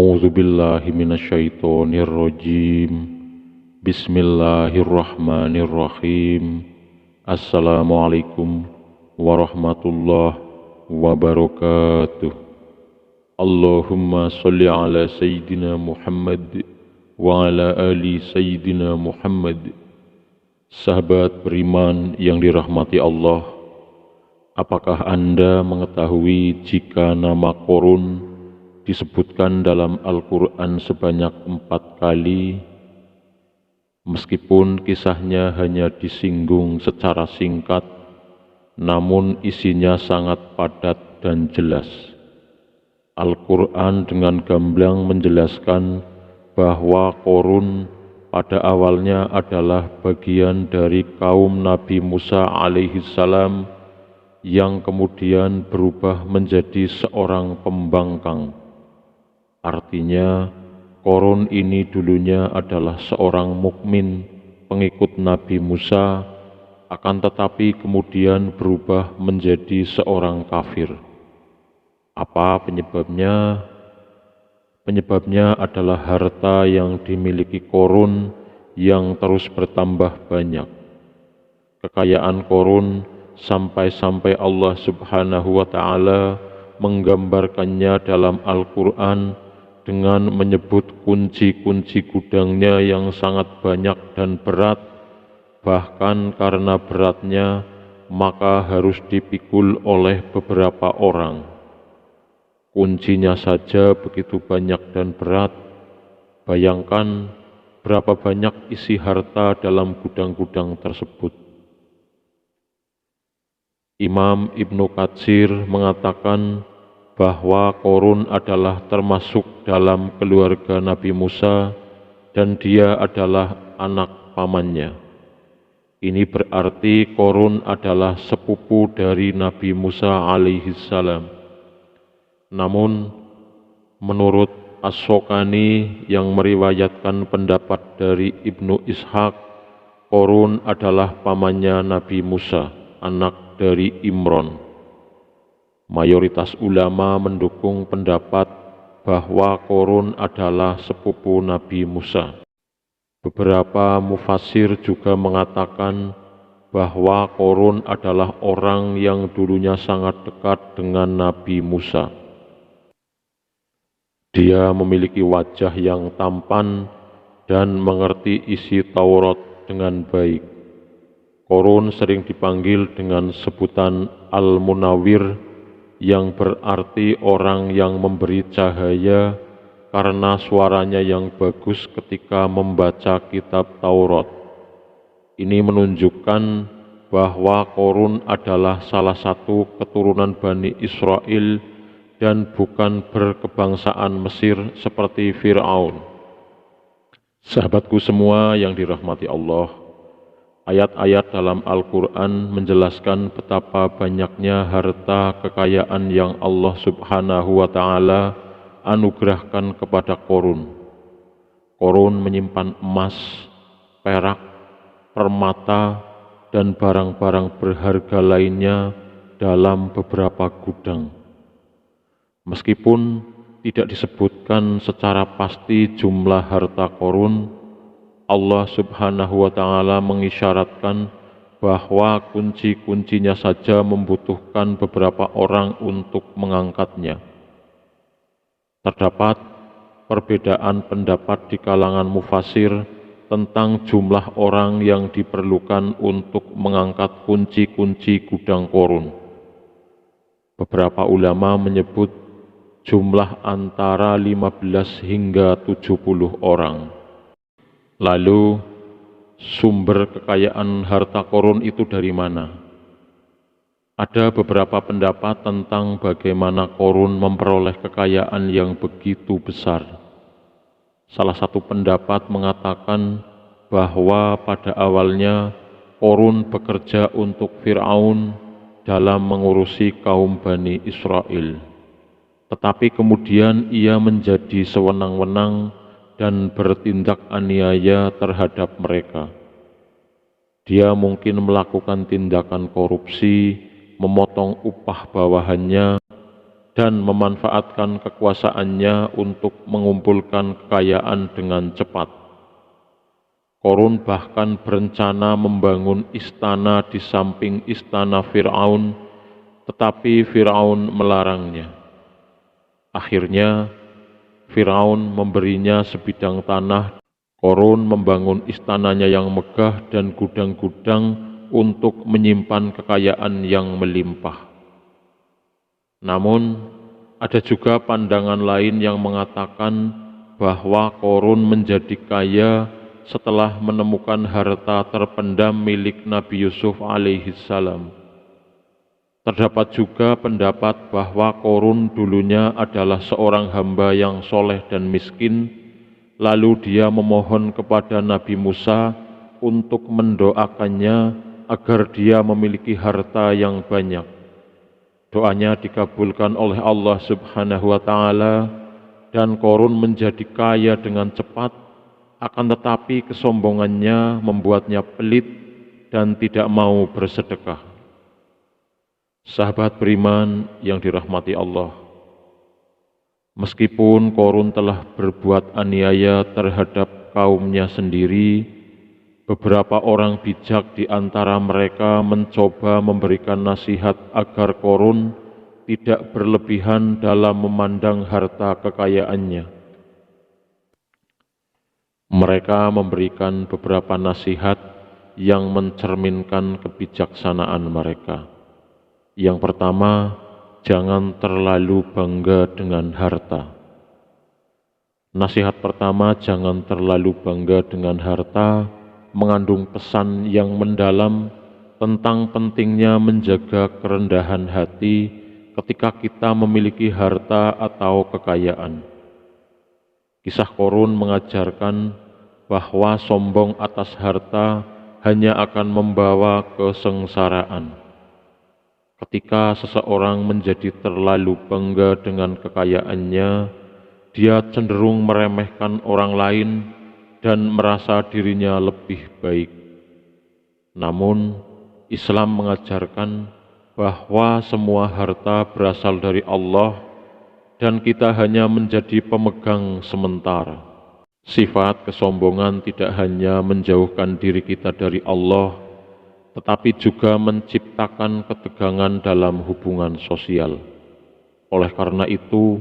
A'udzu billahi minasyaitonir rajim. Bismillahirrahmanirrahim. Assalamualaikum warahmatullahi wabarakatuh. Allahumma sholli ala sayyidina Muhammad wa ala ali sayyidina Muhammad. Sahabat beriman yang dirahmati Allah, apakah Anda mengetahui jika nama Qarun disebutkan dalam Al-Quran sebanyak 4 kali, meskipun kisahnya hanya disinggung secara singkat, namun isinya sangat padat dan jelas. Al-Quran dengan gamblang menjelaskan bahwa Qarun pada awalnya adalah bagian dari kaum Nabi Musa alaihissalam yang kemudian berubah menjadi seorang pembangkang. Artinya, Qarun ini dulunya adalah seorang mukmin, pengikut Nabi Musa, akan tetapi kemudian berubah menjadi seorang kafir. Apa penyebabnya? Penyebabnya adalah harta yang dimiliki Qarun yang terus bertambah banyak. Kekayaan Qarun sampai-sampai Allah Subhanahu wa Ta'ala menggambarkannya dalam Al-Quran dengan menyebut kunci-kunci gudangnya yang sangat banyak dan berat. Bahkan karena beratnya, maka harus dipikul oleh beberapa orang. Kuncinya saja begitu banyak dan berat. Bayangkan berapa banyak isi harta dalam gudang-gudang tersebut. Imam Ibnu Katsir mengatakan bahwa Qarun adalah termasuk dalam keluarga Nabi Musa dan dia adalah anak pamannya. Ini berarti Qarun adalah sepupu dari Nabi Musa alaihissalam. Namun, menurut As-Shokani yang meriwayatkan pendapat dari Ibnu Ishaq, Qarun adalah pamannya Nabi Musa, anak dari Imron. Mayoritas ulama mendukung pendapat bahwa Qarun adalah sepupu Nabi Musa. Beberapa mufassir juga mengatakan bahwa Qarun adalah orang yang dulunya sangat dekat dengan Nabi Musa. Dia memiliki wajah yang tampan dan mengerti isi Taurat dengan baik. Qarun sering dipanggil dengan sebutan Al-Munawwir, yang berarti orang yang memberi cahaya karena suaranya yang bagus ketika membaca kitab Taurat. Ini menunjukkan bahwa Qarun adalah salah satu keturunan Bani Israel dan bukan berkebangsaan Mesir seperti Fir'aun. Sahabatku semua yang dirahmati Allah, ayat-ayat dalam Al-Quran menjelaskan betapa banyaknya harta kekayaan yang Allah Subhanahu wa Ta'ala anugerahkan kepada Qarun. Qarun menyimpan emas, perak, permata, dan barang-barang berharga lainnya dalam beberapa gudang. Meskipun tidak disebutkan secara pasti jumlah harta Qarun, Allah Subhanahu wa Ta'ala mengisyaratkan bahwa kunci-kuncinya saja membutuhkan beberapa orang untuk mengangkatnya. Terdapat perbedaan pendapat di kalangan mufassir tentang jumlah orang yang diperlukan untuk mengangkat kunci-kunci gudang Qarun. Beberapa ulama menyebut jumlah antara 15 hingga 70 orang. Lalu, sumber kekayaan harta Qarun itu dari mana? Ada beberapa pendapat tentang bagaimana Qarun memperoleh kekayaan yang begitu besar. Salah satu pendapat mengatakan bahwa pada awalnya Qarun bekerja untuk Fir'aun dalam mengurusi kaum Bani Israel. Tetapi kemudian ia menjadi sewenang-wenang dan bertindak aniaya terhadap mereka. Dia mungkin melakukan tindakan korupsi, memotong upah bawahannya, dan memanfaatkan kekuasaannya untuk mengumpulkan kekayaan dengan cepat. Korun bahkan berencana membangun istana di samping istana Fir'aun, tetapi Fir'aun melarangnya. Akhirnya, Fir'aun memberinya sebidang tanah. Korun membangun istananya yang megah dan gudang-gudang untuk menyimpan kekayaan yang melimpah. Namun, ada juga pandangan lain yang mengatakan bahwa Korun menjadi kaya setelah menemukan harta terpendam milik Nabi Yusuf alaihissalam. Terdapat juga pendapat bahwa Korun dulunya adalah seorang hamba yang soleh dan miskin, lalu dia memohon kepada Nabi Musa untuk mendoakannya agar dia memiliki harta yang banyak. Doanya dikabulkan oleh Allah Subhanahu wa Ta'ala, dan Korun menjadi kaya dengan cepat, akan tetapi kesombongannya membuatnya pelit dan tidak mau bersedekah. Sahabat beriman yang dirahmati Allah, meskipun Korun telah berbuat aniaya terhadap kaumnya sendiri, beberapa orang bijak di antara mereka mencoba memberikan nasihat agar Korun tidak berlebihan dalam memandang harta kekayaannya. Mereka memberikan beberapa nasihat yang mencerminkan kebijaksanaan mereka. Yang pertama, jangan terlalu bangga dengan harta. Nasihat pertama, jangan terlalu bangga dengan harta, mengandung pesan yang mendalam tentang pentingnya menjaga kerendahan hati ketika kita memiliki harta atau kekayaan. Kisah Korun mengajarkan bahwa sombong atas harta hanya akan membawa kesengsaraan. Ketika seseorang menjadi terlalu bangga dengan kekayaannya, dia cenderung meremehkan orang lain dan merasa dirinya lebih baik. Namun, Islam mengajarkan bahwa semua harta berasal dari Allah dan kita hanya menjadi pemegang sementara. Sifat kesombongan tidak hanya menjauhkan diri kita dari Allah, tetapi juga menciptakan ketegangan dalam hubungan sosial. Oleh karena itu,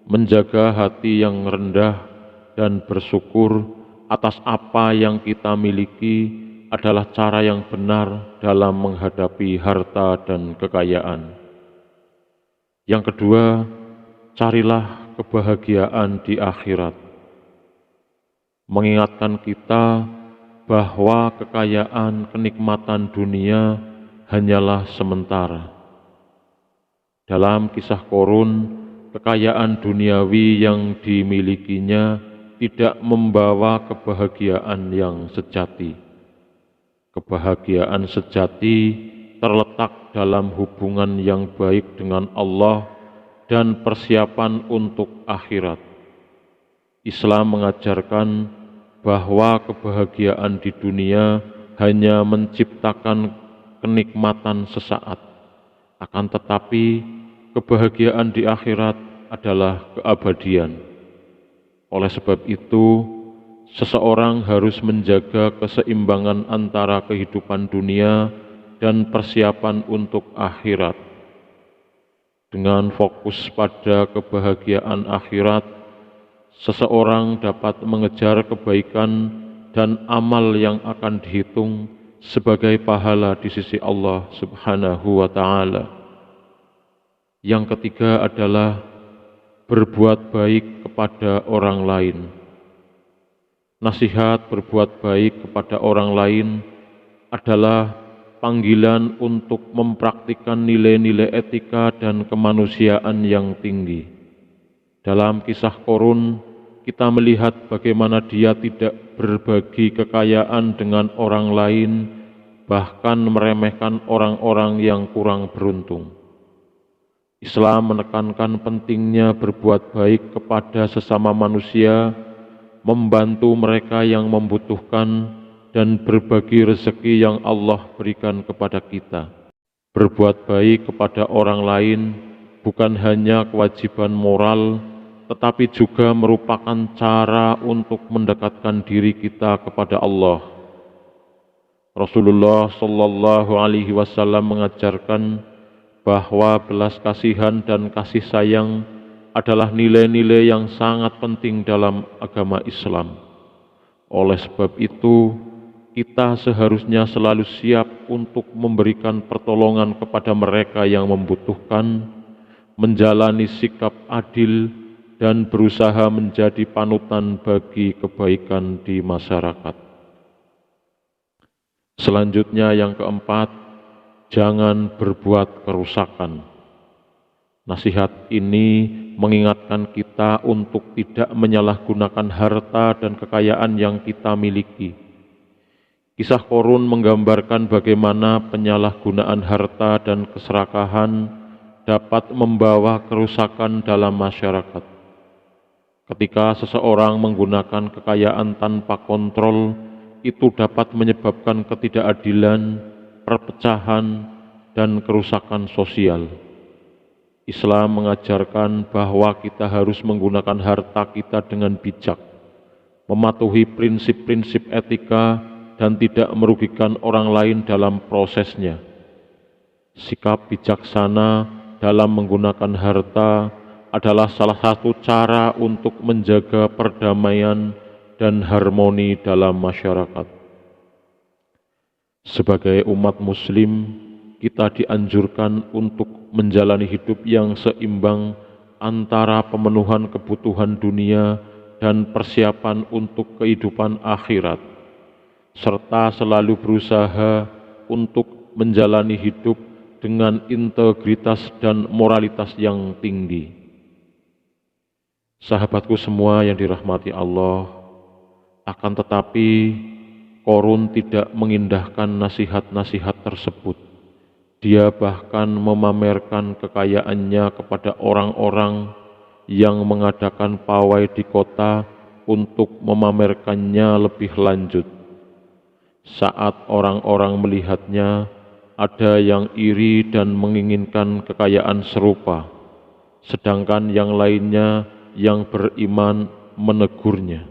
menjaga hati yang rendah dan bersyukur atas apa yang kita miliki adalah cara yang benar dalam menghadapi harta dan kekayaan. Yang kedua, carilah kebahagiaan di akhirat. Mengingatkan kita bahwa kekayaan, kenikmatan dunia hanyalah sementara. Dalam kisah Korun, kekayaan duniawi yang dimilikinya tidak membawa kebahagiaan yang sejati. Kebahagiaan sejati terletak dalam hubungan yang baik dengan Allah dan persiapan untuk akhirat. Islam mengajarkan bahwa kebahagiaan di dunia hanya menciptakan kenikmatan sesaat, akan tetapi kebahagiaan di akhirat adalah keabadian. Oleh sebab itu, seseorang harus menjaga keseimbangan antara kehidupan dunia dan persiapan untuk akhirat. Dengan fokus pada kebahagiaan akhirat, seseorang dapat mengejar kebaikan dan amal yang akan dihitung sebagai pahala di sisi Allah Subhanahu wa Ta'ala. Yang ketiga adalah berbuat baik kepada orang lain. Nasihat berbuat baik kepada orang lain adalah panggilan untuk mempraktikkan nilai-nilai etika dan kemanusiaan yang tinggi. Dalam kisah Korun, kita melihat bagaimana dia tidak berbagi kekayaan dengan orang lain, bahkan meremehkan orang-orang yang kurang beruntung. Islam menekankan pentingnya berbuat baik kepada sesama manusia, membantu mereka yang membutuhkan, dan berbagi rezeki yang Allah berikan kepada kita. Berbuat baik kepada orang lain bukan hanya kewajiban moral, tetapi juga merupakan cara untuk mendekatkan diri kita kepada Allah. Rasulullah Shallallahu Alaihi Wasallam mengajarkan bahwa belas kasihan dan kasih sayang adalah nilai-nilai yang sangat penting dalam agama Islam. Oleh sebab itu, kita seharusnya selalu siap untuk memberikan pertolongan kepada mereka yang membutuhkan, menjalani sikap adil, dan berusaha menjadi panutan bagi kebaikan di masyarakat. Selanjutnya yang keempat, jangan berbuat kerusakan. Nasihat ini mengingatkan kita untuk tidak menyalahgunakan harta dan kekayaan yang kita miliki. Kisah Qorun menggambarkan bagaimana penyalahgunaan harta dan keserakahan dapat membawa kerusakan dalam masyarakat. Ketika seseorang menggunakan kekayaan tanpa kontrol, itu dapat menyebabkan ketidakadilan, perpecahan, dan kerusakan sosial. Islam mengajarkan bahwa kita harus menggunakan harta kita dengan bijak, mematuhi prinsip-prinsip etika, dan tidak merugikan orang lain dalam prosesnya. Sikap bijaksana dalam menggunakan harta adalah salah satu cara untuk menjaga perdamaian dan harmoni dalam masyarakat. Sebagai umat Muslim, kita dianjurkan untuk menjalani hidup yang seimbang antara pemenuhan kebutuhan dunia dan persiapan untuk kehidupan akhirat, serta selalu berusaha untuk menjalani hidup dengan integritas dan moralitas yang tinggi. Sahabatku semua yang dirahmati Allah, akan tetapi Qorun tidak mengindahkan nasihat-nasihat tersebut. Dia bahkan memamerkan kekayaannya kepada orang-orang yang mengadakan pawai di kota untuk memamerkannya lebih lanjut. Saat orang-orang melihatnya, ada yang iri dan menginginkan kekayaan serupa, sedangkan yang lainnya yang beriman menegurnya.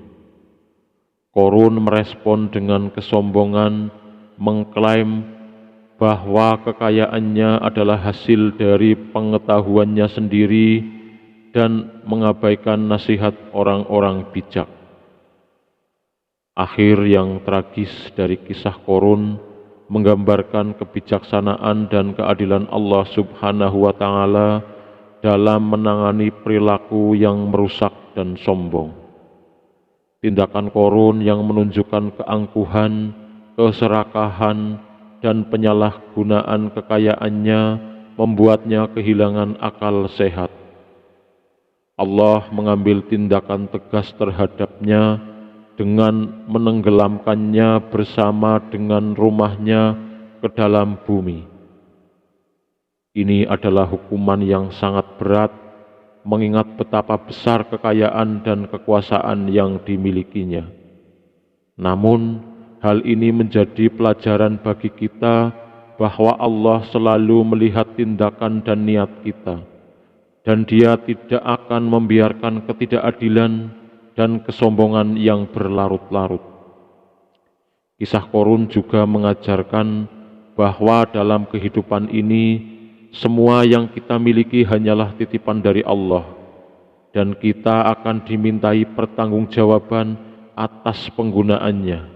Qorun merespon dengan kesombongan, mengklaim bahwa kekayaannya adalah hasil dari pengetahuannya sendiri dan mengabaikan nasihat orang-orang bijak. Akhir yang tragis dari kisah Qorun menggambarkan kebijaksanaan dan keadilan Allah Subhanahu wa Ta'ala dalam menangani perilaku yang merusak dan sombong. Tindakan Qorun yang menunjukkan keangkuhan, keserakahan, dan penyalahgunaan kekayaannya membuatnya kehilangan akal sehat. Allah mengambil tindakan tegas terhadapnya dengan menenggelamkannya bersama dengan rumahnya ke dalam bumi. Ini adalah hukuman yang sangat berat, mengingat betapa besar kekayaan dan kekuasaan yang dimilikinya. Namun, hal ini menjadi pelajaran bagi kita bahwa Allah selalu melihat tindakan dan niat kita, dan Dia tidak akan membiarkan ketidakadilan dan kesombongan yang berlarut-larut. Kisah Qorun juga mengajarkan bahwa dalam kehidupan ini, semua yang kita miliki hanyalah titipan dari Allah, dan kita akan dimintai pertanggungjawaban atas penggunaannya.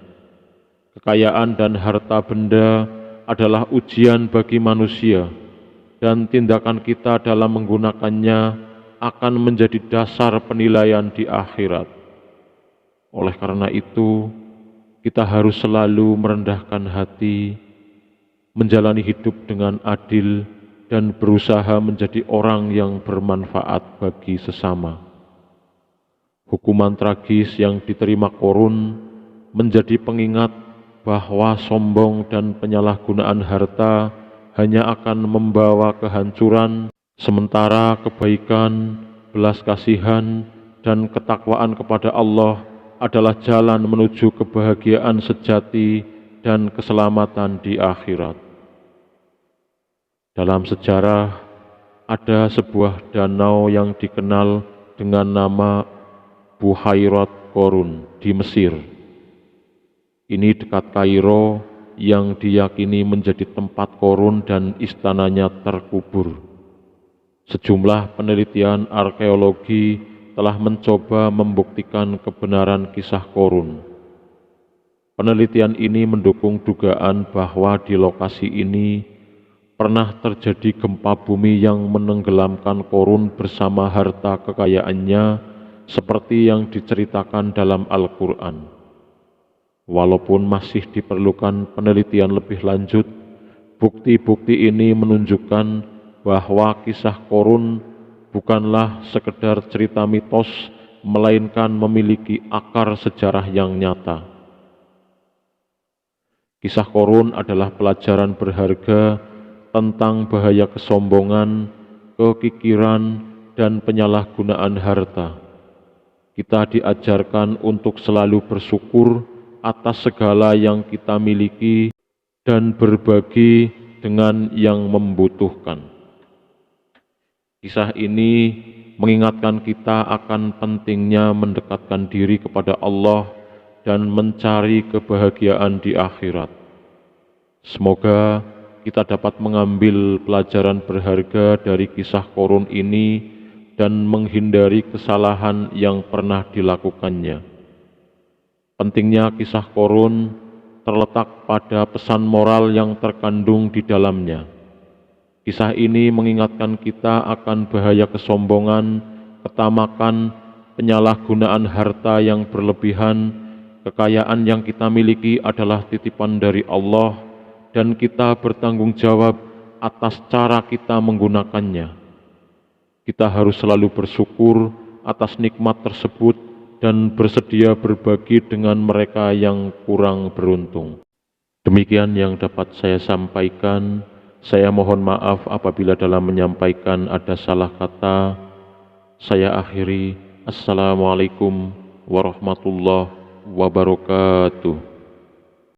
Kekayaan dan harta benda adalah ujian bagi manusia, dan tindakan kita dalam menggunakannya akan menjadi dasar penilaian di akhirat. Oleh karena itu, kita harus selalu merendahkan hati, menjalani hidup dengan adil, dan berusaha menjadi orang yang bermanfaat bagi sesama. Hukuman tragis yang diterima Qorun menjadi pengingat bahwa sombong dan penyalahgunaan harta hanya akan membawa kehancuran, sementara kebaikan, belas kasihan, dan ketakwaan kepada Allah adalah jalan menuju kebahagiaan sejati dan keselamatan di akhirat. Dalam sejarah, ada sebuah danau yang dikenal dengan nama Buhairat Korun di Mesir. Ini dekat Kairo yang diyakini menjadi tempat Korun dan istananya terkubur. Sejumlah penelitian arkeologi telah mencoba membuktikan kebenaran kisah Korun. Penelitian ini mendukung dugaan bahwa di lokasi ini pernah terjadi gempa bumi yang menenggelamkan Korun bersama harta kekayaannya seperti yang diceritakan dalam Al-Quran. Walaupun masih diperlukan penelitian lebih lanjut, bukti-bukti ini menunjukkan bahwa kisah Korun bukanlah sekedar cerita mitos, melainkan memiliki akar sejarah yang nyata. Kisah Korun adalah pelajaran berharga tentang bahaya kesombongan, kekikiran, dan penyalahgunaan harta. Kita diajarkan untuk selalu bersyukur atas segala yang kita miliki dan berbagi dengan yang membutuhkan. Kisah ini mengingatkan kita akan pentingnya mendekatkan diri kepada Allah dan mencari kebahagiaan di akhirat. Semoga kita dapat mengambil pelajaran berharga dari kisah Korun ini dan menghindari kesalahan yang pernah dilakukannya. Pentingnya kisah Korun terletak pada pesan moral yang terkandung di dalamnya. Kisah ini mengingatkan kita akan bahaya kesombongan, ketamakan, penyalahgunaan harta yang berlebihan. Kekayaan yang kita miliki adalah titipan dari Allah, dan kita bertanggung jawab atas cara kita menggunakannya. Kita harus selalu bersyukur atas nikmat tersebut dan bersedia berbagi dengan mereka yang kurang beruntung. Demikian yang dapat saya sampaikan. Saya mohon maaf apabila dalam menyampaikan ada salah kata. Saya akhiri. Assalamualaikum warahmatullahi wabarakatuh.